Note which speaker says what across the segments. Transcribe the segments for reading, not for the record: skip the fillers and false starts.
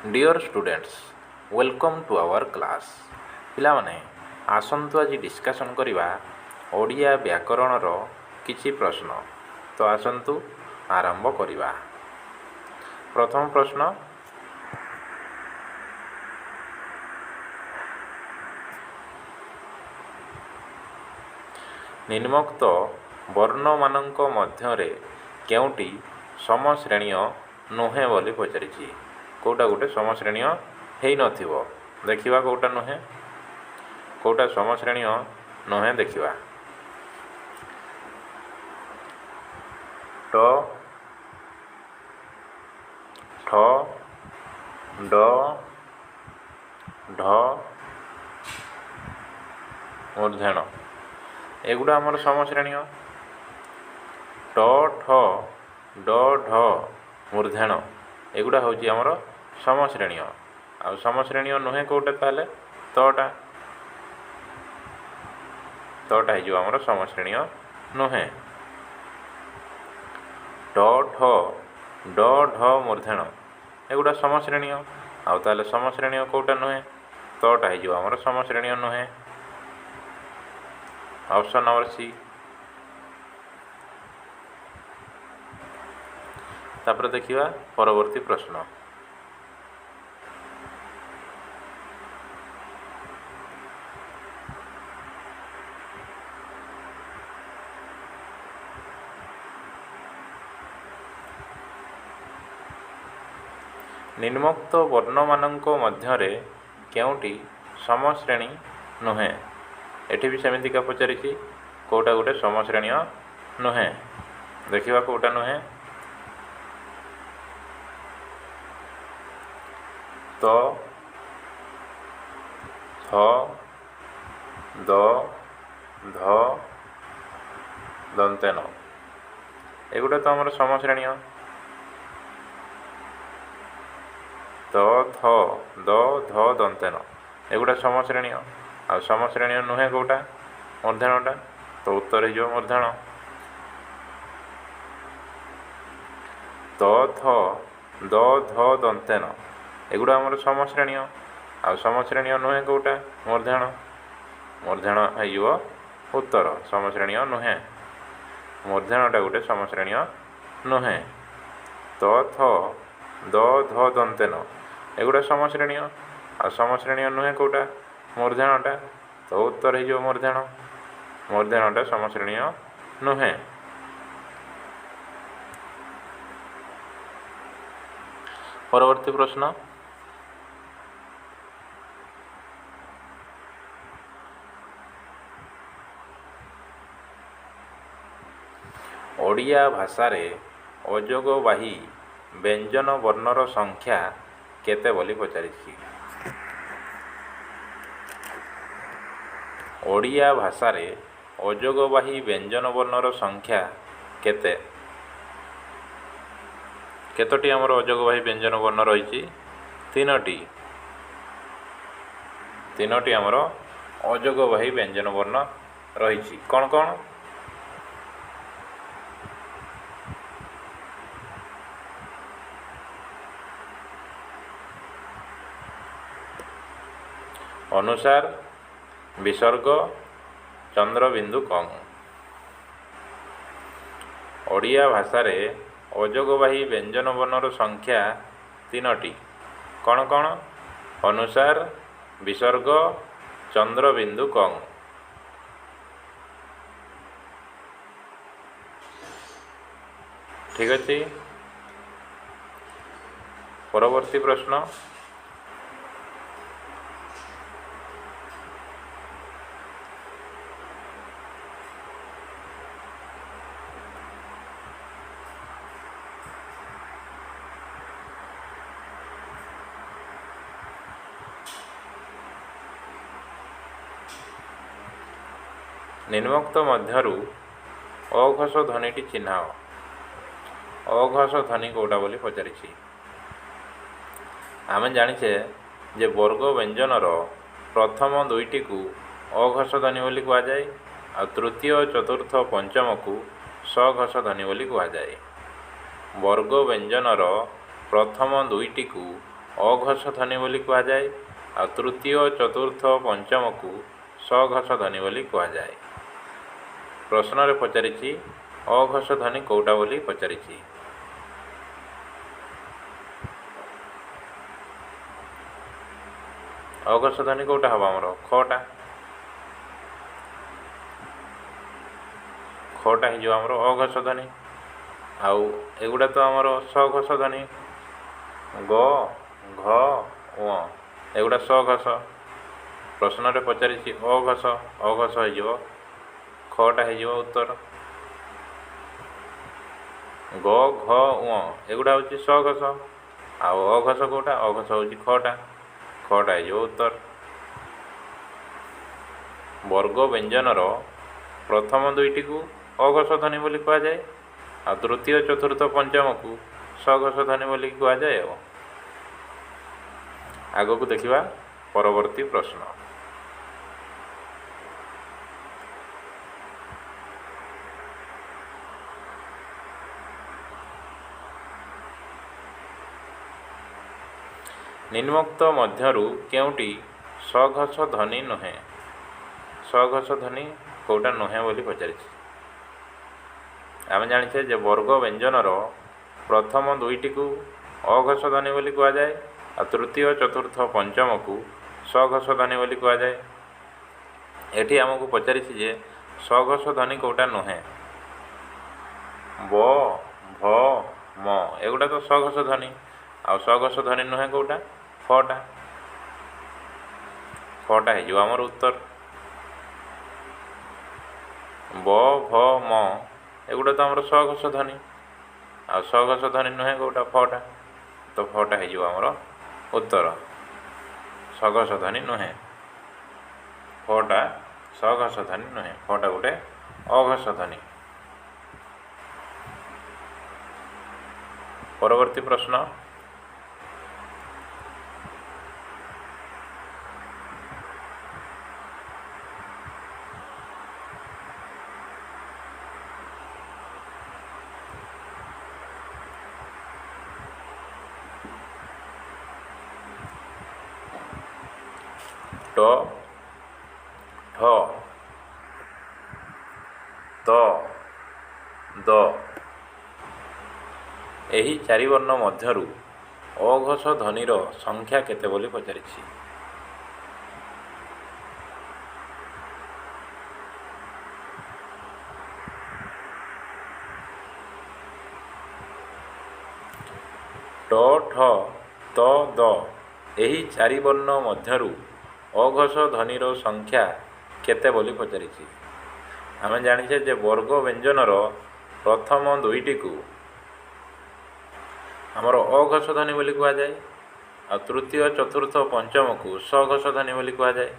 Speaker 1: Dear students welcome to our class पिलामाने आसंतु आज डिस्कशन करिबा ओडिया व्याकरणर किछि प्रश्न। तो आसंतु आरंभ करिबा। प्रथम प्रश्न, निम्नोक्त वर्णमानंक मध्यरे केउटी समश्रेणीय नुहे बोली पचारिछि। कोटा गोटे समश्रेणीय हेई नथिबो, देखिबा कोटा नुहे, कोटा समश्रेणीय नुहे देखिबा। ट ठ ड ढ मूर्धन एगुड़ा आमर समश्रेणीय। ट ठ ड ढ मूर्धन एगुड़ा हूँ आमर समश्रेणीय। आ समश्रेणीय नुहे कौटा ताले तटा तटा हो आमर समश्रेणीय नुहे। ट ठ ड ढ मूर्धन एगुड़ा समश्रेणीय आउ ताले समश्रेणीय कौटा नुहे तटा हो आमर समश्रेणीय नुहे। Option number C. तापर देखिबा परवर्ती प्रश्न। निम्नोक्त वर्णमानंक मध्यरे केउटी समश्रेणी नुहे। एठी भी सेमितिका पचारिछि कोटा गोटे समश्रेणीय नुहे, देखिबा कोटा नुहे। त थ द ध दंतेन एगुड़ा तो आमर समश्रेणीय। त थ द ध दंतेन एगुड़ा समश्रेणीय आ समश्रेणीय नुहे कौटा मूर्धनटा, तो उत्तर हो मूर्धन। त थ द ध दंतेन एगुड़ा आमर समश्रेणीय आ समश्रेणीय नुहे कौटा मूर्धन, मूर्धन हो उत्तर समश्रेणीय नुहे। मूर्धनटा गोटे समश्रेणीय नुहे। त थ द ध दंतेन एगुड़ा समश्रेणीय आ समश्रेणीय नुहे कौटा मूर्धनटा, तो उत्तर हो मूर्धन। मूर्धनटा समश्रेणीय नुहे। परवर्ती प्रश्न। ओडिया भाषारे अजोगबाही व्यंजन वर्णर संख्या केते बोली पचारिछि। ओडिया भाषारे अजोगबाही व्यंजन वर्णर संख्या केते। केतोटी आमर अजोगबाही व्यंजन वर्ण रही? तीनोटी। तीनोटी आमर अजोगबाही व्यंजन वर्ण रही। कौन कौन? अनुसार, विसर्ग, चंद्रबिंदु कं। ओडिया भाषारे अजोगबाही व्यंजन वर्णर संख्या तीनोटी। कौन कौन? अनुसार, विसर्ग, चंद्रबिंदु कं। ठीक अच्छे। परवर्ती प्रश्न। निम्नोक्त मध्यरु अघोष ध्वनिटी चिन्हाओ। अघोष ध्वनि कौटा बोली पचारिछि। आमे जानिछे जे वर्ग व्यंजनर प्रथम दुईटी को अघोष ध्वनि बोली कहा जाए आ तृतीय चतुर्थ पंचम को सघोष ध्वनि बोली कहा जाए। वर्ग व्यंजनर प्रथम दुईटी को अघोष ध्वनि बोली कुहाଯାए आ तृतीय चतुर्थ पंचम को सघोष ध्वनि बोली कुहाଯାए। प्रश्न रे पचारिछि अघोष ध्वनि कोउटा बोली पचारिछि। अघोष ध्वनि कोउटा हबा हमर खटा खटा ही जो हमर अघोष ध्वनि आउ एगुड़ा तो हमर सघोष ध्वनि ग घ व एगुड़ा सघोष। प्रश्न रे पचारिछि अघोष अघोष हो जो खटा हो उत्तर ग घ व एगुड़ा हूँ सघोष आउ अघोष कोटा अघोष हूँ खटा खटा हो उत्तर। वर्ग व्यंजनर प्रथम दुईटी को अघोष ध्वनि बोली कुहाଯାଏ आ तृतीय चतुर्थ पंचम को सघोष ध्वनि बोली कुहाଯାଏ। आगो को देखिबा परवर्ती प्रश्न। निम्नोक्त मध्यरु केउटी सघोष ध्वनि नुहे सघोष ध्वनि कोटा नुहे बोली पचारिछि। आम जानिछे जे वर्ग व्यंजनर प्रथम दुईटी को अघोष ध्वनि बोली कुहाଯାଏ आ तृतीय चतुर्थ पंचम को सघोष ध्वनि बोली कुहाଯାଏ। एठी आमको पचारिछि जे सघोष ध्वनि कोटा नुहे ब भ म एगुड़ा तो सघोष ध्वनि आ सघोष ध्वनि नुहे कोटा खटा खटा हो आमर उत्तर ब भ म एगुड़ा तो आमर सघोष ध्वनि आ सघोष ध्वनि नुहे कोटा फटा तो फटा हो आमर उत्तर सघोष ध्वनि नुहे फटा सघोष ध्वनि नुहे फटा गोटे अघोष ध्वनि। परवर्ती प्रश्न। ट ठ त द एही चारि वर्ण मध्यरु अघोष ध्वनिर संख्या केते बोली पचारिछि। ट ठ त द एही चारि वर्ण मध्यरु अघोष ध्वनिर संख्या केते बोली पचारिछि। आमे जानिछे जे वर्ग व्यंजनर प्रथम दुईटी को आमर अघोष ध्वनि बोली कुहाଯାଏ आ तृतीय चतुर्थ पंचम को सघोष ध्वनि बोली कुहाଯାଏ।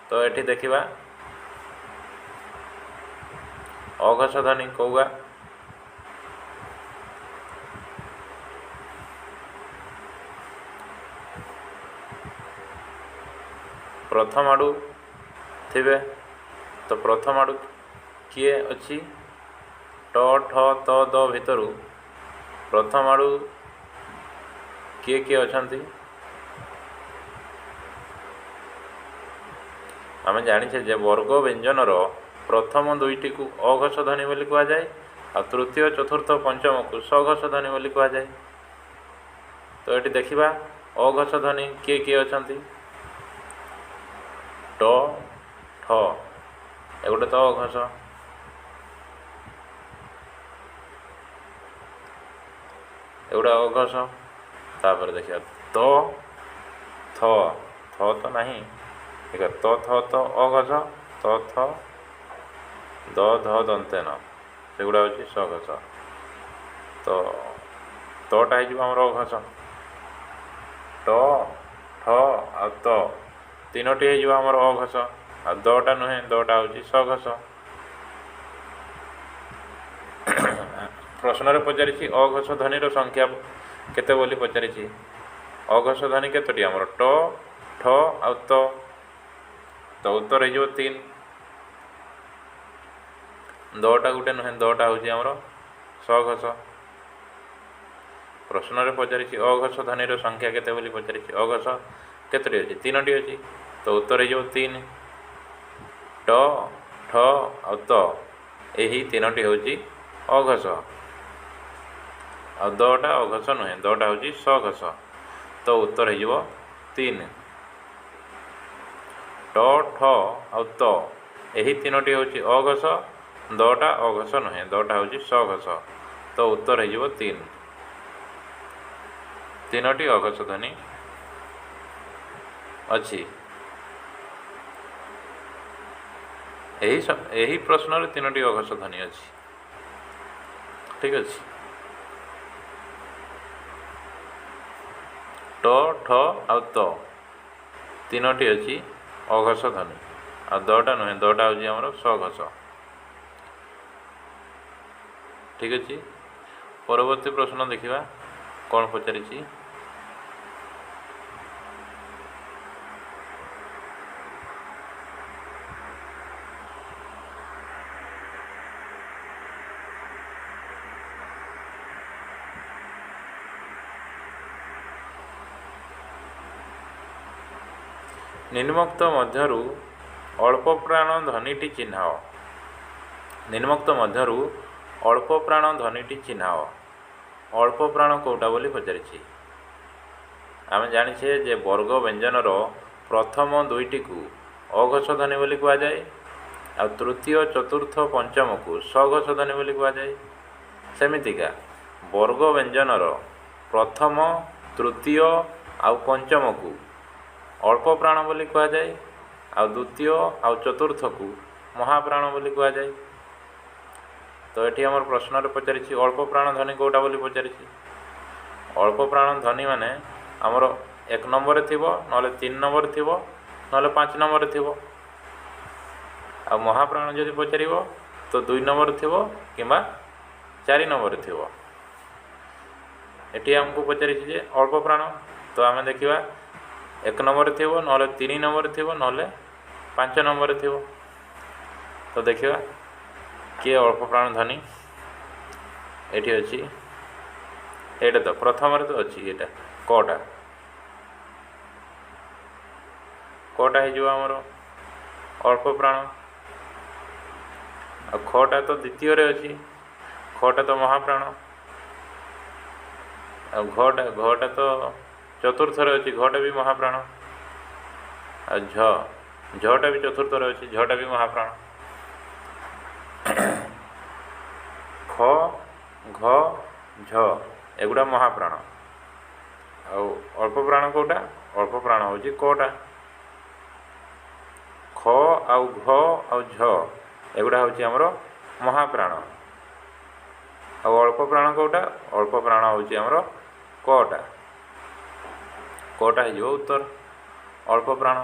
Speaker 1: तो एठी देखिबा अघोष ध्वनि कौगा प्रथम आड़ू थे तो प्रथम आड़ू किए अच्छी ट ठ त द भितरु प्रथम आड़ू किए किए अछंती आम जानिछे जे वर्ग व्यंजनर प्रथम दुईटी को अघोष ध्वनि बोली कुहाଯାଏ आ तृतीय चतुर्थ पंचम को सघोष ध्वनि बोली कुहाଯାଏ। तो ये देखिबा अघोष ध्वनि किए किए अछंती ट ठ एगुटे तो अघोष एगुड़ा अघोष तापर देखिए तो थ थ तो नहीं देखिए तो थ तो अघोष तो थ द ध दंते न सेगुड़ा हूँ सघोष तो तटा हो अघोष ट ठ आ तो तीनोटी हो अघोष आ दटा नुहे दटा हूँ सघोष। प्रश्न रे पचारिछि अघोष ध्वनिर संख्या केते बोली पचारिछि। अघोष ध्वनि केतोटी आमर ट ठ आ तो उत्तर हो 3 दटा गुटे नुहे दटा हूँ आमर सघोष। प्रश्न पचारि अघोष ध्वनि संख्या केते बोली पचारि अघोष केतोटी अच्छी 3टी अच्छी तो उत्तर हो 3 ट ठ आ त यही 3टी हूँ अघोष आ दटा अघोष नुहे दटा हूँ सघोष तो उत्तर हो 3 ट ठ आ त यही 3टी हूँ अघोष दटा अघोष नुहे दटा हूँ सघोष तो उत्तर हो 3टी अघोष ध्वनि अच्छी यही प्रश्न 3टी अघोष ध्वनि अच्छी ठीक अच्छे ट ठ आ त 3टी अच्छी अघोष ध्वनि आ दटा नुहे दटा हूँ आमर सघोष ठीक अच्छे परवर्ती प्रश्न देखा कौन पचारि निम्नोक्त मध्यरु अल्प प्राण ध्वनिटी चिन्हाओ निम्नोक्त मध्यरु अल्प प्राण ध्वनिटी चिन्हाओ अल्प प्राण कौटा बोली पचारि आम जाचे जे वर्ग व्यंजनर प्रथम दुईटी को अघोष ध्वनि बोली कहुए आ तृतीय चतुर्थ पंचम को सघोष ध्वनि बोली कहुए सेमितिका वर्ग व्यंजनर प्रथम तृतीय आ पंचम को अल्प प्राण बोली कहुए आ द्वितीय आ चतुर्थ को महाप्राण बोली कहुए तो ये आम प्रश्न पचारि अल्प प्राण ध्वनि कौटा बोली पचारि अल्प प्राण ध्वनि माने आमर 1 नंबर थी ना 3 नंबर थी ना 5 नंबर थी आ महाप्राण जदि पचार तो 2 नंबर थी कि 4 नंबर थी ये आमको पचारि अल्प प्राण तो आम देखा 1 नंबर थी ना 3 नंबर थी ना 5 नंबर थी तो देखा किए अल्प प्राण ध्वनि ये अच्छी ये तो प्रथम तो अच्छी ये कटा कटा हो आमर अल्प प्राण आ खटा तो द्वितीय अच्छी खटा तो महाप्राण आ घटा घटा तो चतुर्थ अच्छी घटा भी महाप्राण आ झटा भी चतुर्थ अच्छी झटा भी महाप्राण ख घ झ एगुड़ा महाप्राण अल्प प्राण कौटा अल्प प्राण हूँ कटा ख आउ घ आउ झ एगुड़ा हूँ आमर महाप्राण अल्प प्राण कौटा अल्प प्राण हूँ आमर कटा कटा हो उत्तर अल्प प्राण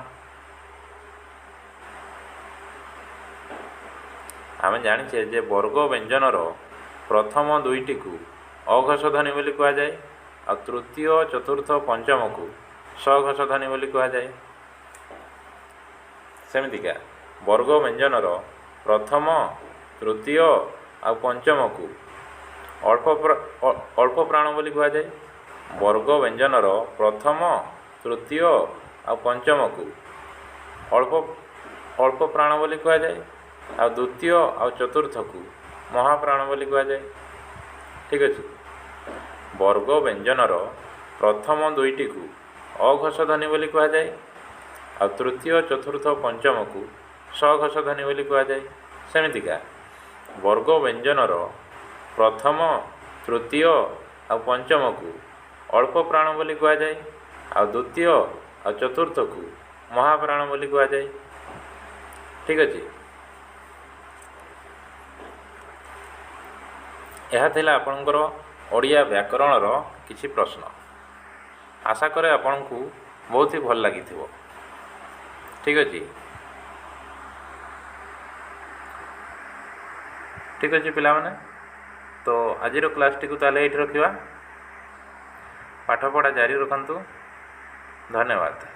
Speaker 1: आम जाचे जे वर्ग व्यंजनर प्रथम दुईटी को अघोष ध्वनि बोली कहुए आ तृतीय चतुर्थ पंचम को सघोष ध्वनि बोली कहुए सेमितिका वर्ग व्यंजनर प्रथम तृतीय आ पंचम को अल्प प्राण बोली कहुए वर्ग व्यंजनर प्रथम तृतीय आ पंचम को अल्प प्राण बोली कहुए आ द्वितीय आ चतुर्थ को महाप्राण बोली कहुए ठीक अच्छे वर्ग व्यंजनर प्रथम दुईटी को अघोष ध्वनि बोली कहुए आ तृतीय चतुर्थ पंचम को सघोष ध्वनि बोली कहुए सेमितिका वर्ग व्यंजनर प्रथम तृतीय आ पंचम को अल्प प्राण बोली कहुए आ द्वितीय आ चतुर्थ को महाप्राण बोली कहुए ठीक अच्छे यह थिला आपणकर ओडिया व्याकरणर किछि प्रश्न आशा करे आपंक बहुत ही भल लगी ठीक अच्छे ठीक अच्छे पिला माने तो आज क्लास टी को ताले ये रखा पाठपढ़ा जारी रखु धन्यवाद।